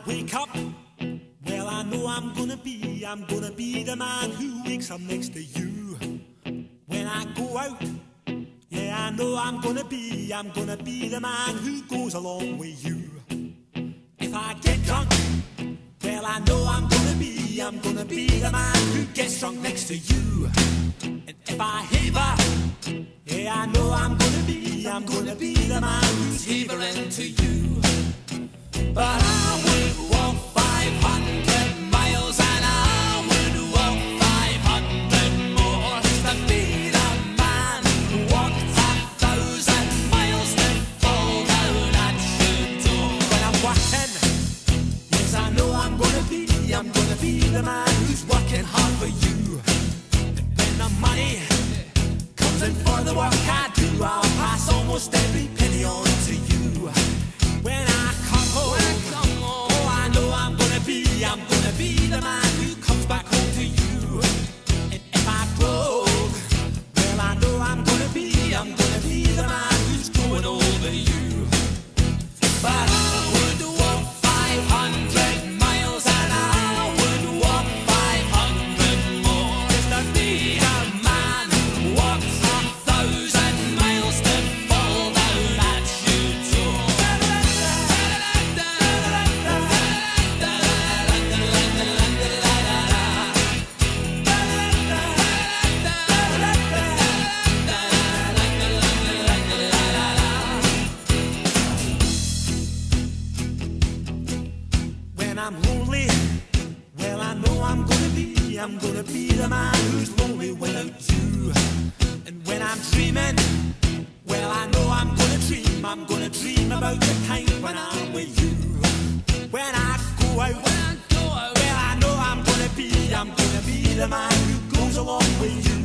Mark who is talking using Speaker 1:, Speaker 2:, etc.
Speaker 1: wake up, well, I know I'm gonna be the man who wakes up next to you. When I go out, yeah, I know I'm gonna be the man who goes along with you. If I get drunk, well, I know I'm gonna be the man who gets drunk next to you. And if I haver, yeah, I know I'm gonna be the man who's havering to you. But I would walk 500 miles and I would walk 500 more just to be the man who walked 1,000 miles to fall down at your door. When I'm working, yes, I know I'm gonna be the man who's working hard for you. And when the money comes in for the work I do, I'll pass almost every penny on to you. When I come home, oh, I know I'm gonna be the man who comes back home to you. And if I broke, well, I know I'm gonna be the man who's going over you. But I would walk 500 miles and I would walk 500 more just to be a man who walks 1,000 miles to fall down at your door. When I'm lonely, well, I know I'm gonna be the man who's lonely without you. And when I'm dreaming, well, I know I'm gonna dream about the time when I'm with you. When I go out, well, I know I'm gonna be the man who goes along with you.